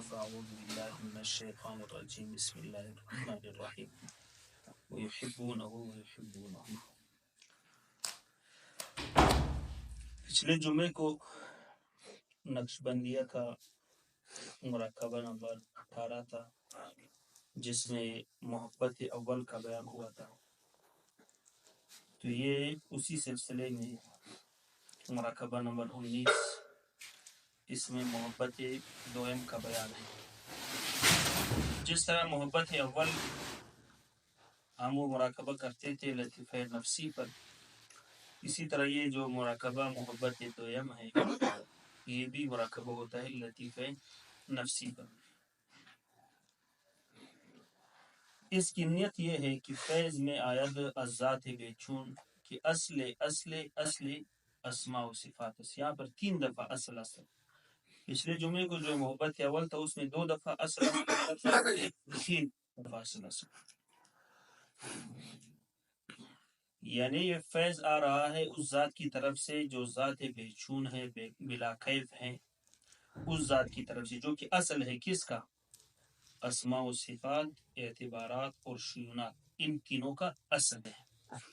فأعوذ بالله من الشيطان الرجيم بسم الله الرحمن الرحيم ويحبونه ويحبونه. پچھلے جمعے کو نقش بندیہ کا مراقبہ نمبر 18 تھا، جس میں محبت اول کا بیان ہوا تھا. تو یہ اسی سلسلے میں مراقبہ نمبر 19، اس میں محبت دوئم کا بیان ہے. جس طرح محبت اول ہم وہ مراقبہ کرتے تھے لطیفہ نفسی پر، اسی طرح یہ جو مراقبہ محبت دوئم ہے یہ بھی مراقبہ ہوتا ہے لطیفہ نفسی پر. اس کی نیت یہ ہے کہ فیض میں آید ذات بے چون کہ اصل اسماء و صفات. یہاں پر 3 دفعہ اصل. پچھلے جمعے کو جو محبت اول تھا اس میں 2 دفعہ اصل، 3 دفعہ اصل. یعنی یہ فیض آ رہا ہے اس ذات کی طرف سے جو ذات بے چون ہے، بلا کیف ہے، اس ذات کی طرف سے جو کہ اصل ہے کس کا؟ اسماء و صفات، اعتبارات اور شیونات، ان تینوں کا اصل ہے.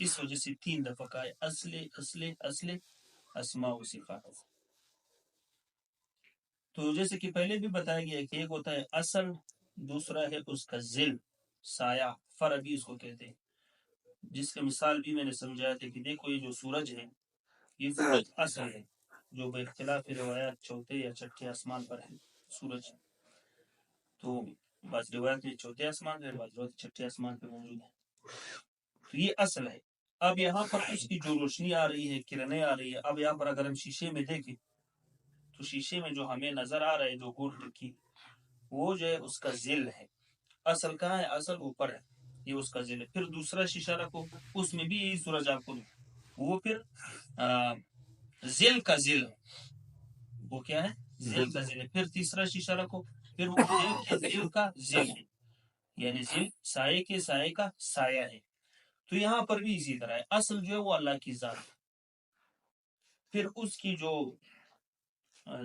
اس وجہ سے 3 دفعہ کا ہے اصل اسماء و صفات. تو جیسے کہ پہلے بھی بتایا گیا کہ ایک ہوتا ہے اصل، دوسرا ہے اس کا ذل، سایہ، فرع بھی اس کو کہتے ہیں. جس کا مثال بھی میں نے سمجھایا تھا کہ دیکھو یہ جو سورج ہے یہ سورج اصل ہے جو بے اختلاف روایات چوتھے یا چھٹے آسمان پر ہے سورج. تو بعض روایات میں چوتھے آسمان پہ، بعض روایات چھٹے آسمان پہ موجود ہے. تو یہ اصل ہے. اب یہاں پر اس کی جو روشنی آ رہی ہے، کرنیں آ رہی ہے، اب یہاں پر اگر ہم شیشے میں دیکھیں تو شیشے میں جو ہمیں نظر آ رہا ہے جو گول ٹکی، وہ جو ہے اس کا ذل ہے. اصل کہاں ہے؟ اصل اوپر ہے، یہ اس کا ذل ہے. پھر دوسرا شیشہ رکھو، اس میں بھی یہی سورج آپ کو دو، وہ پھر ذل کا ذل ہے. وہ کیا ہے؟ ذل کا ذل ہے. پھر تیسرا شیشہ رکھو، پھر وہ ذل کا ذل ہے، یعنی ذل سائے کے سائے کا سایہ ہے. تو یہاں پر بھی اسی طرح ہے. اصل جو ہے وہ اللہ کی ذات ہے، پھر اس کی جو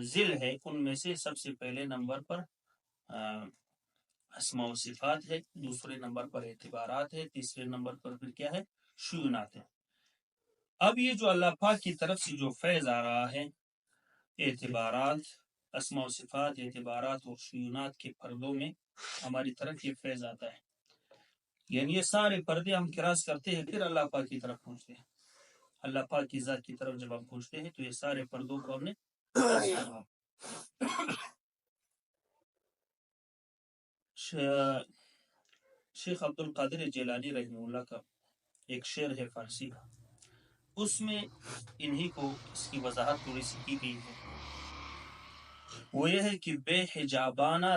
ذل ہے ان میں سے سب سے پہلے نمبر پر اسماء و صفات ہے، دوسرے نمبر پر اعتبارات ہے، تیسرے نمبر پر پھر کیا ہے؟ شیونات ہے. اب یہ جو اللہ پاک کی طرف سے جو فیض آ رہا ہے، اعتبارات، اسماء و صفات، اعتبارات اور شیونات کے پردوں میں ہماری طرف یہ فیض آتا ہے. یعنی یہ سارے پردے ہم کراس کرتے ہیں پھر اللہ پاک کی طرف پہنچتے ہیں. اللہ پاک کی ذات کی طرف جب ہم پہنچتے ہیں تو یہ سارے پردوں کو ہم نے شیخ عبد القادر جیلانی رحمہ اللہ کا ایک شعر ہے فارسی کا، اس میں انہی کو اس کی وضاحت تھوڑی سی کی گئی ہے. وہ یہ ہے کہ بے حجابانہ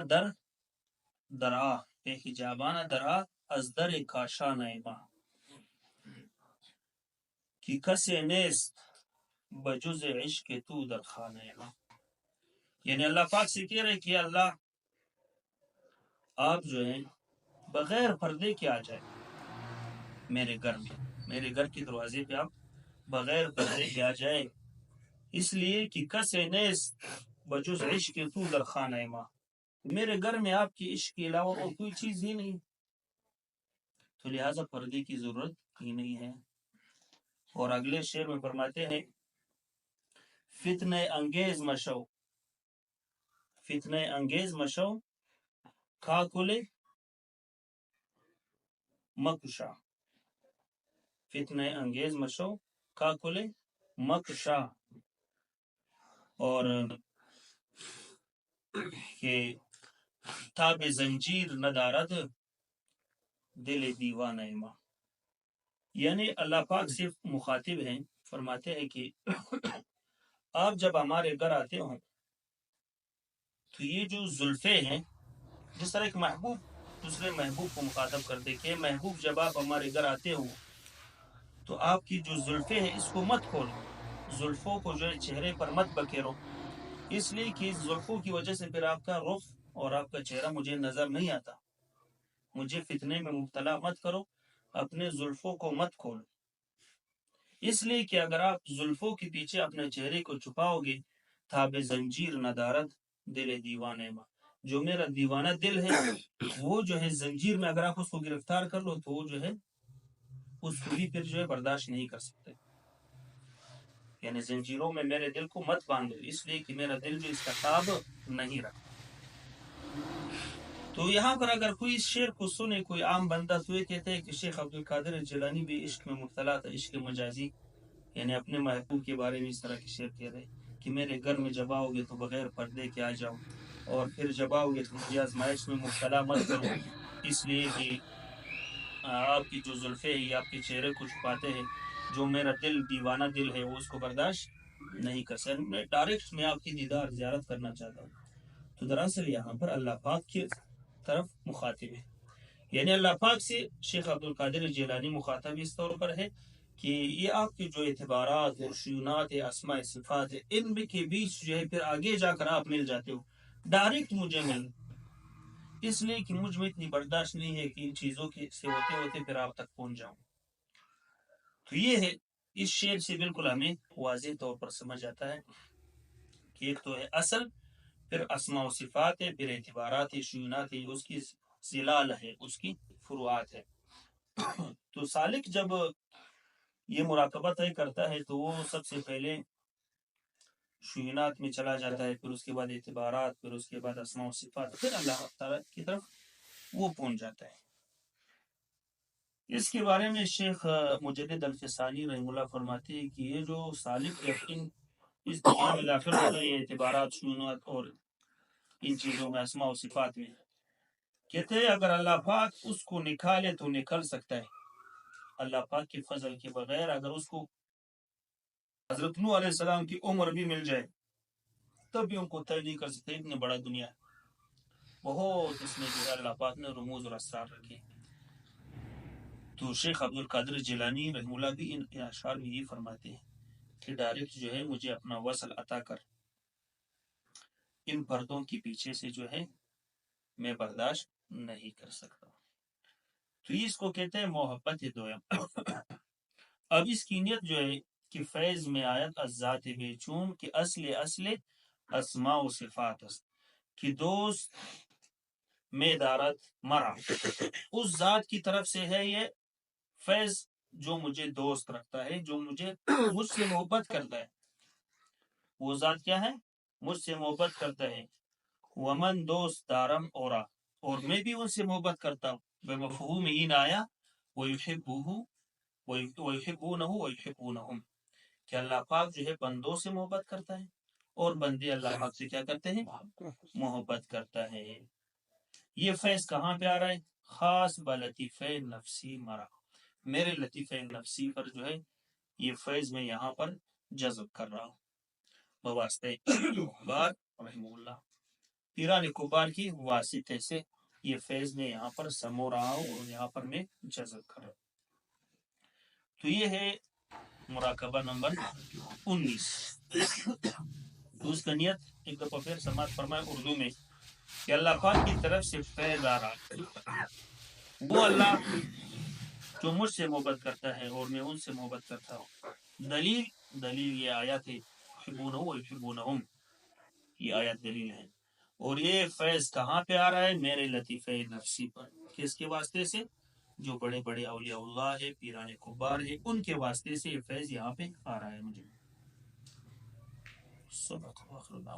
درآ بے حجابانہ درآ از در کاشان ماں کی کس نیست بجز عشق تو در خانہ ماں. یعنی اللہ پاک سے کہہ رہے کہ اللہ آپ جو ہیں بغیر پردے کے آ جائے میرے گھر میں، میرے گھر کے دروازے پہ آپ بغیر پردے کے آ جائے، اس لیے کہ کس نیست بجز عشق تو در خانہ ماں، میرے گھر میں آپ کی عشق کے علاوہ اور کوئی چیز ہی نہیں، تو لہٰذا پردے کی ضرورت ہی نہیں ہے. اور اگلے شعر میں فرماتے ہیں فتنہ انگیز مشو، فتنہ انگیز مشو کاکل مکشا، فتنہ انگیز مشو کاکل مکشا. اور کہ تاب زنجیر ندارد دل دیوانہ ماں. یعنی اللہ پاک صرف مخاطب ہیں، فرماتے ہیں کہ آپ جب ہمارے گھر آتے ہوں تو یہ جو زلفے ہیں، جس طرح ایک محبوب دوسرے محبوب کو مخاطب کرتے کہ محبوب جب آپ ہمارے گھر آتے ہو تو آپ کی جو زلفے ہیں اس کو مت کھولو، زلفوں کو جو ہے چہرے پر مت بکھیرو، اس لیے کہ اس زلفوں کی وجہ سے پھر آپ کا رخ اور آپ کا چہرہ مجھے نظر نہیں آتا. مجھے فتنے میں مبتلا مت کرو، اپنے زلفوں کو مت کھولو، اس لیے کہ اگر آپ زلفوں کے پیچھے اپنے چہرے کو چھپاؤ گے تاب زنجیر ندارد دل دیوانے ماں، جو میرا دیوانہ دل ہے وہ جو ہے زنجیر میں اگر آپ اس کو گرفتار کر لو تو وہ جو ہے اس کو بھی پھر جو ہے برداشت نہیں کر سکتے. یعنی زنجیروں میں میرے دل کو مت باندھو، اس لیے کہ میرا دل جو اس کا تاب نہیں رکھتا. تو یہاں پر اگر کوئی اس شعر کو سنے کوئی عام بندہ تو یہ کہتے ہیں کہ شیخ عبد القادر جیلانی بھی عشق میں مبتلا تھا، عشق مجازی، یعنی اپنے محبوب کے بارے میں اس طرح کے شعر کہہ رہے کہ میرے گھر میں جب آؤ گے تو بغیر پردے کے آ جاؤ، اور پھر جب آؤ گے تو مجھے آزمائش میں مبتلا مت کرو، اس لیے کہ آپ کی جو زلفیں ہیں یہ آپ کے چہرے کو چھپاتے ہیں، جو میرا دل دیوانہ دل ہے وہ اس کو برداشت نہیں کر سکتا. ڈائریکٹ میں آپ کی دیدار زیارت کرنا چاہتا ہوں. تو دراصل یہاں پر اللہ پاک کی طرف مخاطب ہے، یعنی اللہ پاک سے شیخ عبد القادر جیلانی مخاطب اس طور پر ہے کہ یہ آپ کے جو اعتبارات اور شیونات اسماء صفات ہے ان میں کے بیچ جو ہے پھر آگے جا کر آپ مل جاتے ہو، ڈائریکٹ مجھے مل، اس لیے کہ مجھ میں اتنی برداشت نہیں ہے کہ ان چیزوں کے سے ہوتے ہوتے پھر آپ تک پہنچ جاؤں. تو یہ ہے اس شعر سے بالکل ہمیں واضح طور پر سمجھ آتا ہے کہ ایک تو ہے اصل، پھر اسماء و صفات ہے، پھر اعتبارات ہے، شیونات ہے، اس کی زلال ہے، اس کی فروعات ہے. تو سالک جب یہ مراقبہ طے کرتا ہے تو وہ سب سے پہلے شیونات میں چلا جاتا ہے، پھر اس کے بعد اعتبارات، پھر اس کے بعد اسماء و صفات، پھر اللہ تعالیٰ کی طرف وہ پہنچ جاتا ہے. اس کے بارے میں شیخ مجدد الفسانی رحمہ اللہ فرماتے ہیں کہ یہ جو سالک یقین اس دنیا میں داخل ہوتا ہے اعتبارات، شیونات اور ان چیزوں میں، اسماء و صفات میں، کہتے ہیں اگر اللہ پاک اس کو نکالے تو نکل سکتا ہے. اللہ پاک کی فضل کے بغیر اگر اس کو حضرت نوح علیہ السلام کی عمر بھی مل جائے تب بھی ان کو طے نہیں کر سکتے. اتنی بڑا دنیا بہت اس میں جو ہے اللہ پاک نے رموز اور اسرار رکھے. تو شیخ عبد القادر جیلانی رحمہ اللہ بھی ان اشعار میں یہ فرماتے ہیں کہ ڈائریکٹ جو ہے مجھے اپنا وصل عطا کر، ان پردوں کے پیچھے سے جو ہے میں برداشت نہیں کر سکتا. تو اس کو کہتے ہیں محبت دویم. اب اس کی نیت جو ہے کہ فیض میں آیت از ذات بے چون کہ اصل اسماء و صفات است کہ دوست میں دارت مرا، اس ذات کی طرف سے ہے یہ فیض جو مجھے دوست رکھتا ہے، جو مجھ سے محبت کرتا ہے. وہ ذات کیا ہے؟ مجھ سے محبت کرتا ہے. ومن دوست دارم اورا، اور میں بھی ان سے محبت کرتا ہوں. بمفہوم این آیا ویحبہ ویحبونہ ویحبونہم، کہ اللہ پاک جو ہے بندوں سے محبت کرتا ہے اور بندے اللہ پاک سے کیا کرتے ہیں؟ محبت کرتا ہے. یہ فیض کہاں پہ آ رہا ہے؟ خاص بلطیفہ نفسی مرا، میرے لطیفہ نفسی پر جو ہے یہ فیض میں یہاں پر جذب کر رہا ہوں بواسطہ کبار رحمہ اللہ، پیران کبار کی واسطے سے یہ فیض میں یہاں پر سمو رہا ہوں اور یہاں پر میں جذب کر رہا ہوں. تو یہ ہے مراقبہ نمبر 19. تو اس کا نیت ایک دفعہ پھر سماعت فرمائے اردو میں کہ اللہ پاک کی طرف سے فیض آ رہا، وہ اللہ جو مجھ سے محبت کرتا ہے اور میں ان سے محبت کرتا ہوں. دلیل یہ آیات ہے یحبونہ ویحبونہم، یہ آیات دلیل ہے. اور یہ فیض کہاں پہ آ رہا ہے؟ میرے لطیفہ نفسی پر. کس کے واسطے سے؟ جو بڑے بڑے اولیاء اللہ ہے، پیران کبار ہے، ان کے واسطے سے یہ فیض یہاں پہ آ رہا ہے مجھے. صدق اللہ